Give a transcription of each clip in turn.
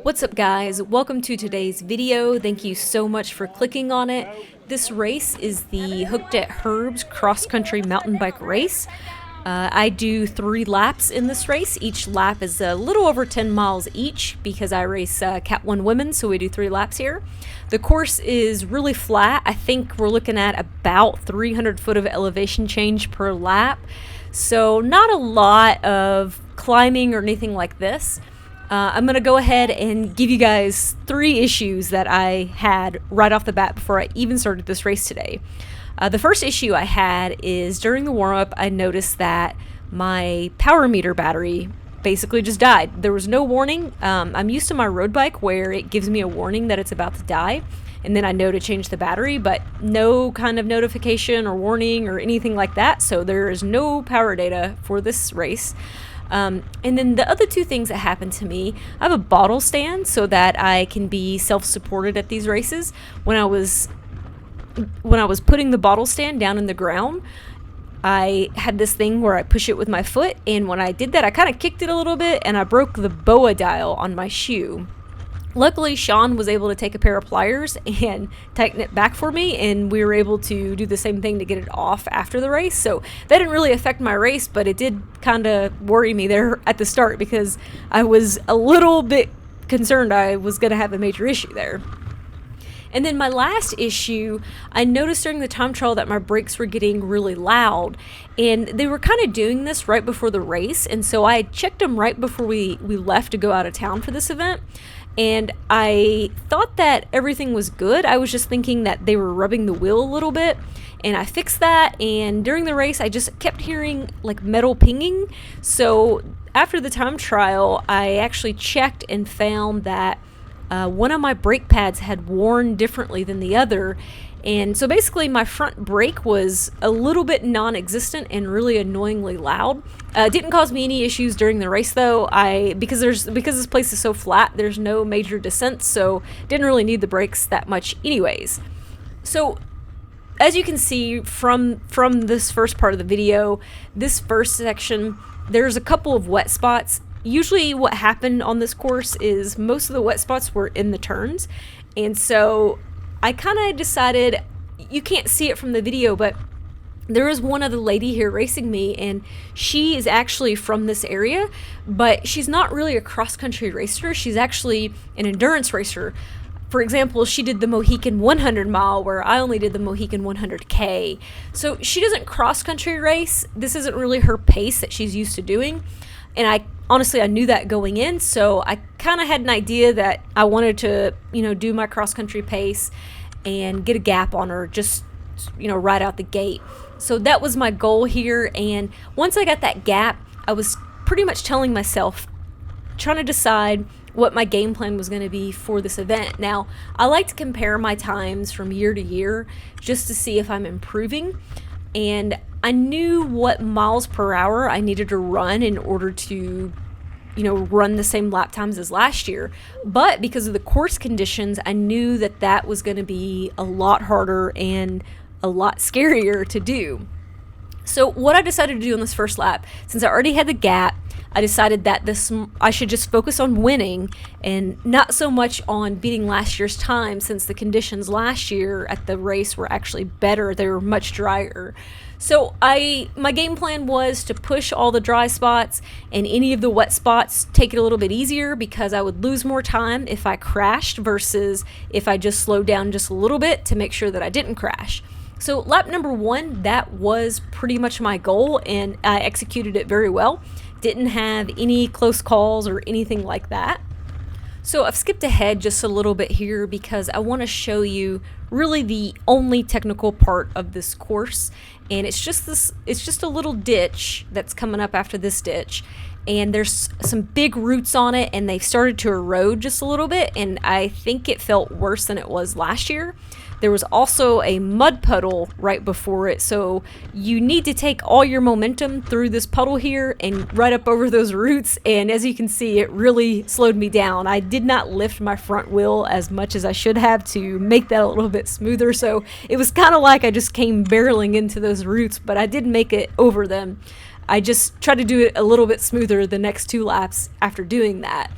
What's up, guys? Welcome to today's video. Thank you so much for clicking on it. This race is the Hooked at Herbs cross-country mountain bike race. I do 3 laps in this race. Each lap is a little over 10 miles each because I race Cat 1 women, so we do 3 laps here. The course is really flat. I think we're looking at about 300 foot of elevation change per lap, so not a lot of climbing or anything like this. I'm going to go ahead and give you guys 3 issues that I had right off the bat before I even started this race today. The first issue I had is during the warm-up, I noticed that my power meter battery basically just died. There was no warning. I'm used to my road bike where it gives me a warning that it's about to die, and then I know to change the battery, but no kind of notification or warning or anything like that, so there is no power data for this race. And then the other 2 things that happened to me, I have a bottle stand so that I can be self-supported at these races. When I was putting the bottle stand down in the ground, I had this thing where I push it with my foot, and when I did that, I kind of kicked it a little bit, and I broke the BOA dial on my shoe. Luckily, Sean was able to take a pair of pliers and tighten it back for me, and we were able to do the same thing to get it off after the race. So that didn't really affect my race, but it did kind of worry me there at the start because I was a little bit concerned I was going to have a major issue there. And then my last issue, I noticed during the time trial that my brakes were getting really loud, and they were kind of doing this right before the race, and so I checked them right before we left to go out of town for this event, and I thought that everything was good. I was just thinking that they were rubbing the wheel a little bit, and I fixed that, and during the race I just kept hearing like metal pinging. So after the time trial, I actually checked and found that one of my brake pads had worn differently than the other, and so basically my front brake was a little bit non-existent and really annoyingly loud. Didn't cause me any issues during the race though. Because this place is so flat, there's no major descent, so didn't really need the brakes that much anyways. So as you can see from this first part of the video, this first section, there's a couple of wet spots. Usually what happened on this course is most of the wet spots were in the turns, and so I kind of decided, you can't see it from the video, but there is one other lady here racing me, and she is actually from this area, but she's not really a cross-country racer. She's actually an endurance racer. For example, she did the Mohican 100 mile where I only did the Mohican 100K. So she doesn't cross-country race. This isn't really her pace that she's used to doing. And I knew that going in, so I kind of had an idea that I wanted to, do my cross-country pace and get a gap on her just, right out the gate. So that was my goal here, and once I got that gap, I was pretty much telling myself, trying to decide what my game plan was going to be for this event. Now, I like to compare my times from year to year just to see if I'm improving, and I knew what miles per hour I needed to run in order to, run the same lap times as last year. But because of the course conditions, I knew that was going to be a lot harder and a lot scarier to do. So what I decided to do on this first lap, since I already had the gap, I decided that I should just focus on winning and not so much on beating last year's time, since the conditions last year at the race were actually better. They were much drier. So my game plan was to push all the dry spots, and any of the wet spots take it a little bit easier, because I would lose more time if I crashed versus if I just slowed down just a little bit to make sure that I didn't crash. So lap number 1, that was pretty much my goal, and I executed it very well. Didn't have any close calls or anything like that. So I've skipped ahead just a little bit here because I want to show you really the only technical part of this course, and it's just a little ditch that's coming up after this ditch, and there's some big roots on it, and they've started to erode just a little bit, and I think it felt worse than it was last year. There was also a mud puddle right before it, so you need to take all your momentum through this puddle here and right up over those roots, and as you can see, it really slowed me down. I did not lift my front wheel as much as I should have to make that a little bit smoother, so it was kind of like I just came barreling into those roots, but I did make it over them. I just tried to do it a little bit smoother the next 2 laps after doing that.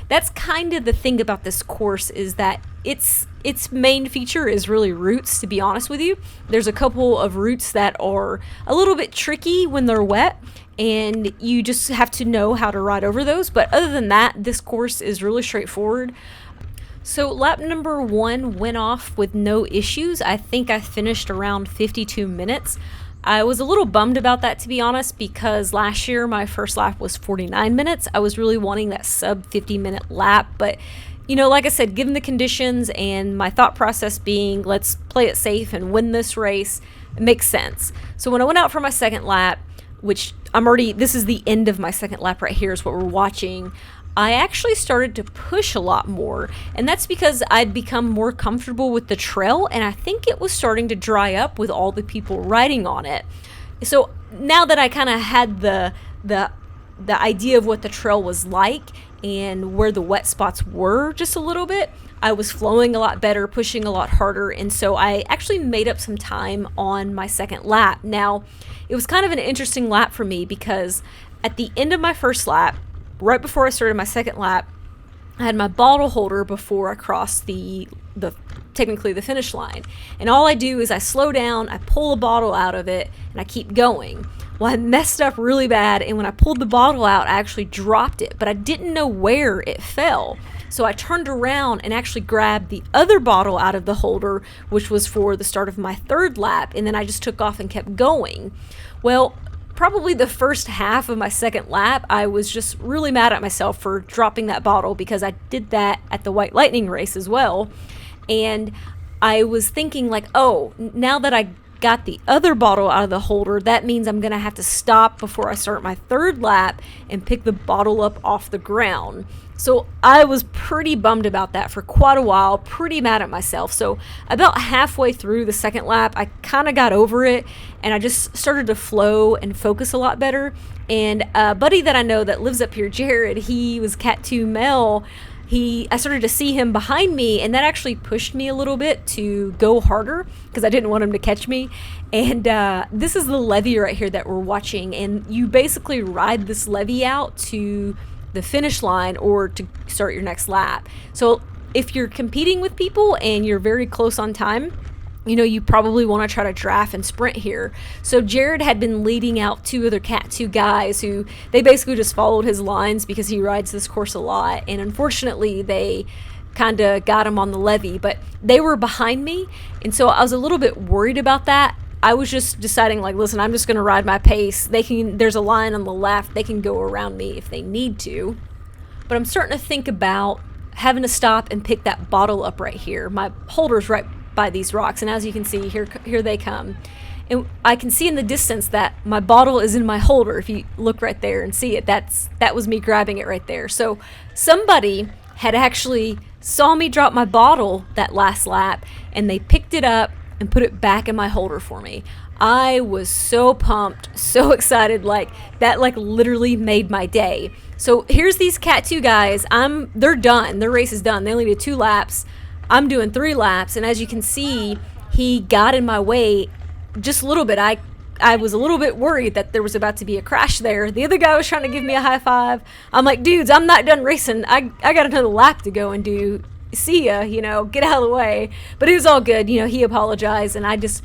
that's kind of the thing about this course, is that its main feature is really routes, to be honest with you. There's a couple of routes that are a little bit tricky when they're wet, and you just have to know how to ride over those. But other than that, this course is really straightforward. So lap number 1 went off with no issues. I think I finished around 52 minutes. I was a little bummed about that, to be honest, because last year my first lap was 49 minutes. I was really wanting that sub 50-minute lap, but you know, like I said, given the conditions and my thought process being let's play it safe and win this race, it makes sense. So when I went out for my second lap, which this is the end of my second lap right here is what we're watching, I actually started to push a lot more, and that's because I'd become more comfortable with the trail, and I think it was starting to dry up with all the people riding on it. So now that I kind of had the idea of what the trail was like and where the wet spots were just a little bit, I was flowing a lot better, pushing a lot harder, and so I actually made up some time on my second lap. Now, it was kind of an interesting lap for me because at the end of my first lap, right before I started my second lap, I had my bottle holder before I crossed technically the finish line. And all I do is I slow down, I pull a bottle out of it, and I keep going. Well, I messed up really bad, and when I pulled the bottle out, I actually dropped it, but I didn't know where it fell. So I turned around and actually grabbed the other bottle out of the holder, which was for the start of my third lap, and then I just took off and kept going. Well, probably the first half of my second lap, I was just really mad at myself for dropping that bottle because I did that at the White Lightning race as well. And I was thinking like, oh, now that I got the other bottle out of the holder, that means I'm going to have to stop before I start my third lap and pick the bottle up off the ground. So I was pretty bummed about that for quite a while, pretty mad at myself. So about halfway through the second lap, I kind of got over it, and I just started to flow and focus a lot better. And a buddy that I know that lives up here, Jared, he was Cat 2 Mel. I started to see him behind me, and that actually pushed me a little bit to go harder because I didn't want him to catch me. And this is the levee right here that we're watching, and you basically ride this levee out to the finish line or to start your next lap. So if you're competing with people and you're very close on time, you know, you probably want to try to draft and sprint here. So Jared had been leading out 2 other Cat 2 guys who they basically just followed his lines because he rides this course a lot, and unfortunately they kind of got him on the levee, but they were behind me, and so I was a little bit worried about that. I was just deciding like, listen, I'm just going to ride my pace. There's a line on the left, they can go around me if they need to. But I'm starting to think about having to stop and pick that bottle up right here. My holder's right by these rocks, and as you can see, here they come. And I can see in the distance that my bottle is in my holder. If you look right there and see it, that was me grabbing it right there. So somebody had actually saw me drop my bottle that last lap, and they picked it up and put it back in my holder for me. I was so pumped, so excited, like that literally made my day. So here's these Cat 2 guys. They're done. Their race is done. They only did 2 laps. I'm doing 3 laps, and as you can see, he got in my way just a little bit. I was a little bit worried that there was about to be a crash there. The other guy was trying to give me a high five. I'm like, dudes, I'm not done racing. I got another lap to go and do. See ya, get out of the way. But it was all good. He apologized, and I just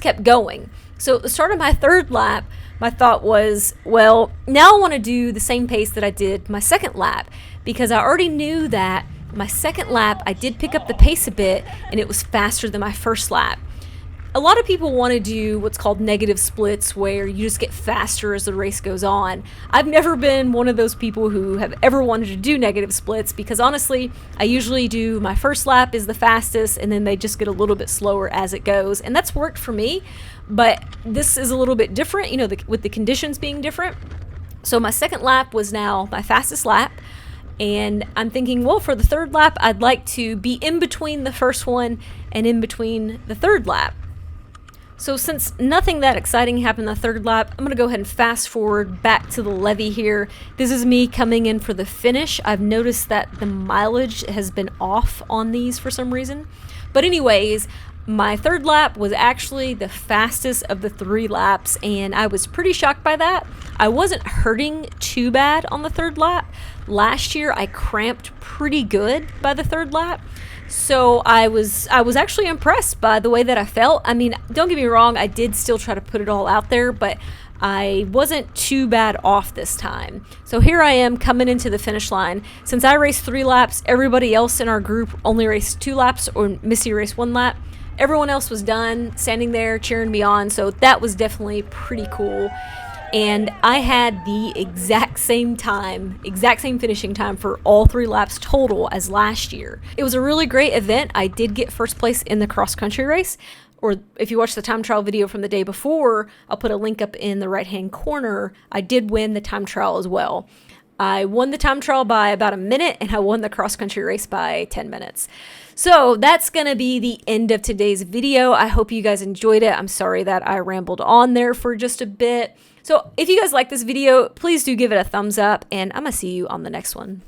kept going. So at the start of my third lap, my thought was, well, now I want to do the same pace that I did my second lap, because I already knew that my second lap, I did pick up the pace a bit, and it was faster than my first lap. A lot of people want to do what's called negative splits, where you just get faster as the race goes on. I've never been one of those people who have ever wanted to do negative splits, because honestly, I usually do my first lap is the fastest, and then they just get a little bit slower as it goes, and that's worked for me. But this is a little bit different, with the conditions being different. So my second lap was now my fastest lap. And I'm thinking, well, for the third lap, I'd like to be in between the first one and in between the third lap. So since nothing that exciting happened in the third lap, I'm going to go ahead and fast forward back to the levee here. This is me coming in for the finish. I've noticed that the mileage has been off on these for some reason. But anyways, my third lap was actually the fastest of the 3 laps, and I was pretty shocked by that. I wasn't hurting too bad on the third lap. Last year I cramped pretty good by the third lap. So I was actually impressed by the way that I felt. I mean, don't get me wrong, I did still try to put it all out there, but I wasn't too bad off this time. So here I am coming into the finish line. Since I raced 3 laps, everybody else in our group only raced 2 laps, or Missy raced 1 lap. Everyone else was done, standing there cheering me on, so that was definitely pretty cool. And I had the exact same finishing time for all 3 laps total as last year. It was a really great event. I did get first place in the cross country race, or if you watch the time trial video from the day before, I'll put a link up in the right hand corner. I did win the time trial as well. I won the time trial by about a minute, and I won the cross country race by 10 minutes. So that's going to be the end of today's video. I hope you guys enjoyed it. I'm sorry that I rambled on there for just a bit. So if you guys like this video, please do give it a thumbs up, and I'm going to see you on the next one.